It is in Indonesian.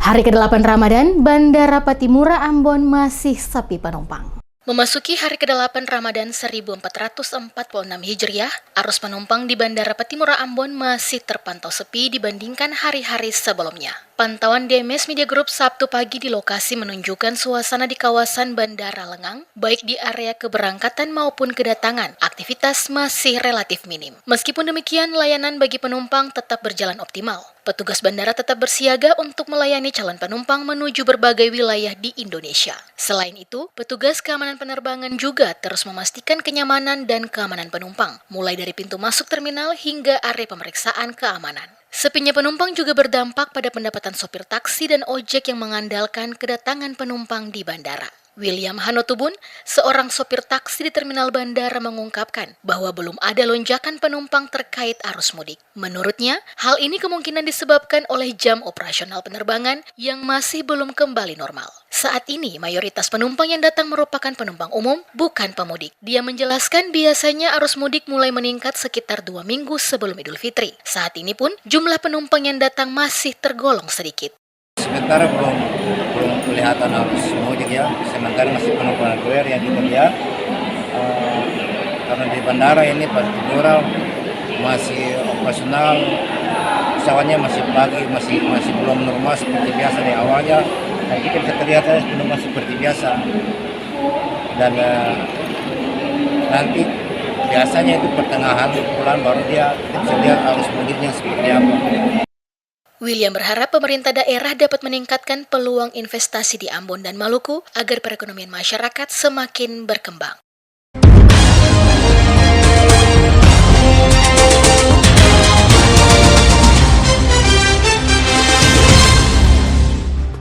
Hari ke-8 Ramadan, Bandara Patimura Ambon masih sepi penumpang. Memasuki hari ke-8 Ramadan 1446 Hijriah, arus penumpang di Bandara Patimura Ambon masih terpantau sepi dibandingkan hari-hari sebelumnya. Pantauan DMS Media Group Sabtu pagi di lokasi menunjukkan suasana di kawasan bandara lengang, baik di area keberangkatan maupun kedatangan, aktivitas masih relatif minim. Meskipun demikian, layanan bagi penumpang tetap berjalan optimal. Petugas bandara tetap bersiaga untuk melayani calon penumpang menuju berbagai wilayah di Indonesia. Selain itu, petugas keamanan penerbangan juga terus memastikan kenyamanan dan keamanan penumpang, mulai dari pintu masuk terminal hingga area pemeriksaan keamanan. Sepinya penumpang juga berdampak pada pendapatan sopir taksi dan ojek yang mengandalkan kedatangan penumpang di bandara. William Hanotubun, seorang sopir taksi di terminal bandara mengungkapkan bahwa belum ada lonjakan penumpang terkait arus mudik. Menurutnya, hal ini kemungkinan disebabkan oleh jam operasional penerbangan yang masih belum kembali normal. Saat ini, mayoritas penumpang yang datang merupakan penumpang umum, bukan pemudik. Dia menjelaskan biasanya arus mudik mulai meningkat sekitar 2 minggu sebelum Idul Fitri. Saat ini pun, jumlah penumpang yang datang masih tergolong sedikit. Sementara belum kelihatan arus mudik ya, sementara masih penumpang reguler yang kita karena di bandara ini Patimura masih operasional, pesawatnya masih pagi, masih belum normal seperti biasa di awalnya, dan kita bisa terlihat penumpang seperti biasa, dan nanti biasanya itu pertengahan bulan baru kita bisa lihat arus mudiknya seperti apa. William berharap pemerintah daerah dapat meningkatkan peluang investasi di Ambon dan Maluku agar perekonomian masyarakat semakin berkembang.